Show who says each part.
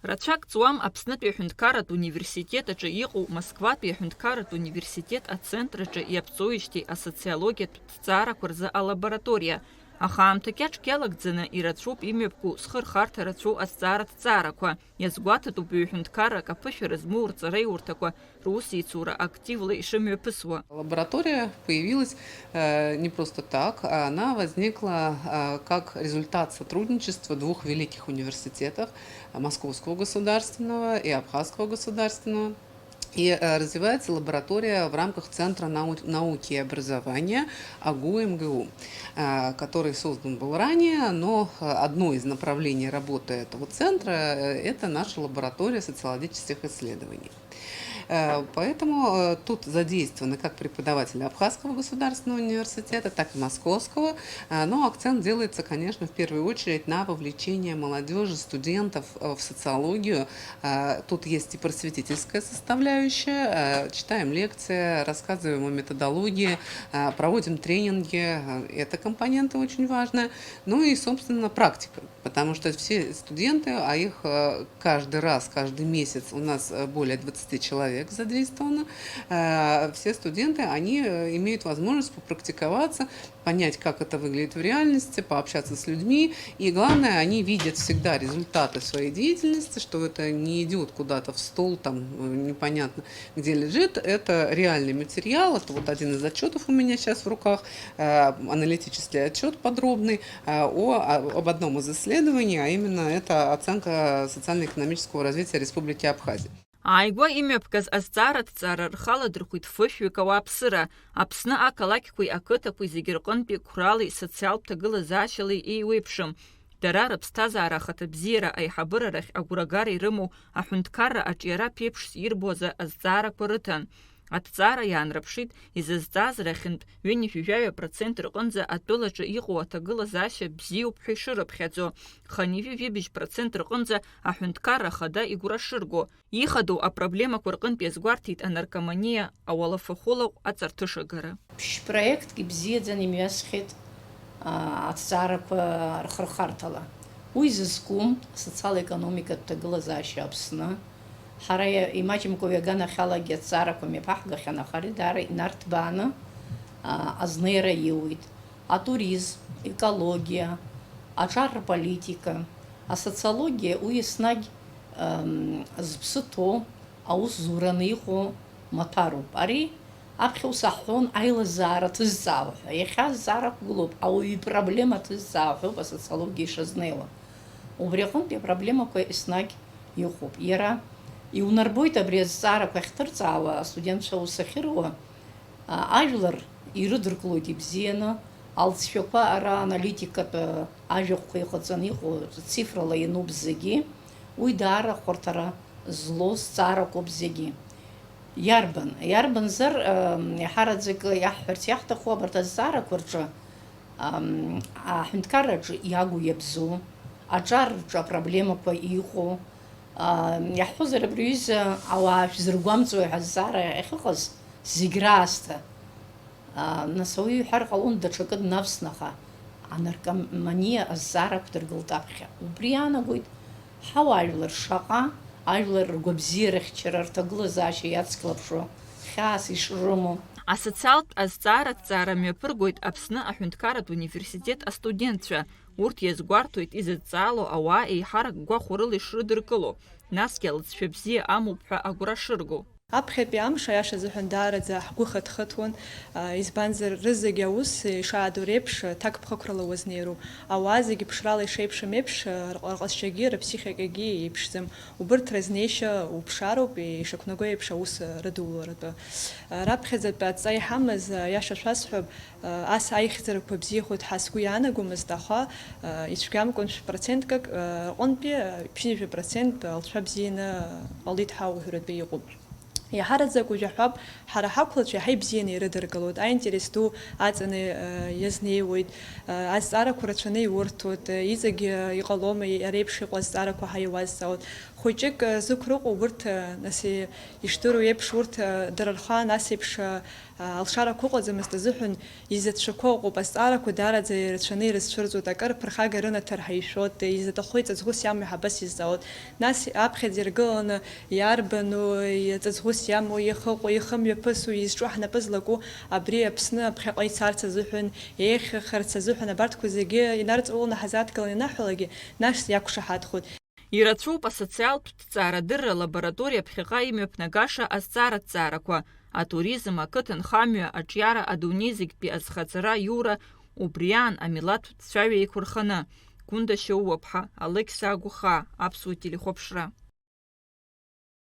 Speaker 1: Рацәак ҵуам Аԥснытәи аҳәынҭқарратә университет аҿы иҟоу Москватәи аҳәынҭқарратә университет ацентр аҿы иаԥҵоижьҭеи асоциологиатә ҭҵаарақәа рзы алабораториа. Аха аамҭа кьаҿк иалагӡаны ирацәоуп имҩаԥгоу схы рхарҭа рацәоу азҵаара ҭҵаарақәа. Иазгәаҭатәуп ҩ-ҳәынҭқаррак аԥышәара змоу рҵареиурҭақәа русеицура активла ишымҩаԥысуа.
Speaker 2: Лаборатория появилась не просто так, она возникла как результат сотрудничества двух великих университетов, Московского государственного и Абхазского государственного. И развивается лаборатория в рамках Центра науки и образования АГУ МГУ, который создан был ранее, но одно из направлений работы этого центра – это наша лаборатория социологических исследований. Поэтому тут задействованы как преподаватели Абхазского государственного университета, так и Московского. Но акцент делается, конечно, в первую очередь на вовлечение молодежи, студентов в социологию. Тут есть и просветительская составляющая. Читаем лекции, рассказываем о методологии, проводим тренинги. Это компоненты очень важные. Ну и, собственно, практика. Потому что все студенты, а их каждый раз, каждый месяц у нас более 20 человек задействовано, все студенты, они имеют возможность попрактиковаться, понять, как это выглядит в реальности, пообщаться с людьми. И главное, они видят всегда результаты своей деятельности, что это не идет куда-то в стол, там непонятно где лежит. Это реальный материал, это вот один из отчетов у меня сейчас в руках, аналитический отчет подробный об одном из исследований, а именно это оценка социально-экономического развития Республики Абхазия.
Speaker 1: Ааигәа имҩаԥгаз азҵаара ҭҵаара рхаладырхәит фышәҩык ауааԥсыра. Аԥсны ақалақьқәеи ақыҭақәеи зегьы рҟынтәи қәрали социалтә ҭагылазаашьалеи еиуеиԥшым. Дара рыԥсҭазаара ахаҭабзиара аиҳабырарахь агәрагара ирымоу аҳәынҭқарра аҿиара ԥеиԥш ирбоз азҵаарақәа рыҭан. Аҭҵаара иаанрыԥшит изазҵааз рахьынтә 2% рҟынӡа атәылаҿы иҟоу аҭагылазаашьа бзиоуп ҳәа ишырыԥхьаӡо, 2% рҟынӡа аҳәынҭқарра ахада игәра шырго. Ихадоу апроблемақәа рҟынтә иазгәарҭеит анаркоманиа, ауалафахәылаҟә аҵарҭышагара.
Speaker 3: Ԥшь-проектк ибзиаӡаны имҩасхьеит аҭҵаарақәа рхырхарҭала. Уи зызкум асоциал-економикатә ҭагылазаашьа Аԥсны. Ҳара имаҷымкәа ҩаганахьалагьы аҭҵаарақәа мҩаԥаҳгахьан, аха ари даара инарҭбааны азнеира иуит. Атуризм, екологиа, аҿарраполитика, асоциологиа уи еснагь зыԥсы ҭоу аус зураны иҟоу маҭәароуп. Ари аԥхьа ус аҳҳәон аилазаара ҭызҵаауа ҳәа. Иахьа азҵаара ақәгылоуп ауаҩы ипроблема ҭызҵаауа ҳәоуп асоциологиа ишазнеиуа. Убри аҟынтәи апроблемақәа еснагь иҟоуп. Иара иунарбоит абри азҵаарақәа ахьҭырҵаауа астудентцәа аус ахьыруа, ажәлар ирыдыркылоит ибзианы, алҵшәақәа ара аналитикатә ажәахәқәа иҟаҵаны иҟоу цифрала иануп зегьы, уи даара хәарҭара злоу зҵаарақәоуп зегьы. Иарбанзар иаҳараӡак иаҳҳәарц иаҳҭаху абарҭ азҵаарақәа рҿы аҳәынҭқарраҿы иагу иабзоу, аҿарраҿы апроблемақәа иҟоу, иаҳҳәозар абри аҩыза ауаа шәзыргәамҵуа ҳәа азҵаара ахьыҟаз зегь раасҭа. Нас ауаҩы иҳәар ҟалон даҽакы днавсны, аха анаркоманиа азҵаара ақәдыргылт аԥхьа. Убри иаанагоит ҳауаажәлар шаҟа ажәлар ргәабзиарахьчара рҭагылазаашьа иацклаԥшуа хьаас ишрымоу.
Speaker 1: Асоциалтә азҵаара ҭҵаара мҩаԥыргоит Аԥсны аҳәынҭқарратә университет астудентцәа. Урҭ иазгәарҭоит изыҵаало ауаа еиҳарак гәахәо рыла ишрыдыркыло, насгьы алҵшәа бзиа амоуп ҳәа агәра шырго.
Speaker 4: Аԥхьатәи амш аиаша азыҳәан даараӡа ҳгәы хыҭхыҭуан, избанзар рызегьы аус ишаадоу реиԥш ҭакԥхықәрала уазнеироуп. Ауаа зегьы ԥшрала ишеиԥшым еиԥш рҟазшьагьы рыԥсихикагьы еиԥшӡам. Убырҭ разнеишьа уԥшароуп, ишақәнаго еиԥш аус рыдуларатәы. Раԥхьаӡатәи адҵа иҳамаз иаша шәасҳәап, ас аихьӡарақәа бзиахоит ҳәа сгәы иаанагомызт, аха ицәгьамкәан 1%-как рҟынтәи 50% алҵшәа бзианы ҟалит ҳәа уҳәаратәы иҟоуп. Иаҳараӡак уажәаҳәап, ҳара ҳақәлацәа иаҳа ибзианы ирыдыркылоит, аинтерес ду аҵаны иазнеиуеит, азҵаарақәа рацәаны иурҭоит, иҵегьы иҟалома ареиԥш иҟоу азҵаарақәа ҳаиуазҵаауеит. Хәыҷык зықәрыҟоу урҭ нас ишдыру еиԥш урҭ дара рхала нас еиԥш алшарақәа ыҟаӡамызт азыҳәан изаҵәшәақәа ыҟоуп, азҵаарақәа даараӡа ирацәаны ирызцәырҵуеит, акыр ԥырхага рынаҭар ҳаишәоит, изаҭаху иҵаҵӷәыс иамоу иҳабас изҵаауеит. Нас аԥхьаӡа иргыланы иарбану, иҵаҵӷәыс иамоу, ихыҟоу, ихымҩаԥысу, изҿу ҳнапы злаку, абри Аԥсны аԥхьаҟа ицарц азыҳәан, еиӷьхарц азыҳәан абарҭқәа зегьы инарҵауланы ҳазадкыланы ианаҳәалагьы, нас иақәшаҳаҭхоит.
Speaker 1: Ирацәоуп асоциалтә ҭҵаарадырра лабораториа ԥхьаҟа имҩаԥнагаша азҵаараҭҵаарақәа, атуризм, ақыҭанхамҩа, аҿиара адунеи зегьтәи азхаҵара иура убриаан амилаҭтә ҵәҩа еиқәырханы. Гәында Шьоуа-ԥҳа, Алықьса Агәхаа, Аԥсуа телехәаԥшра.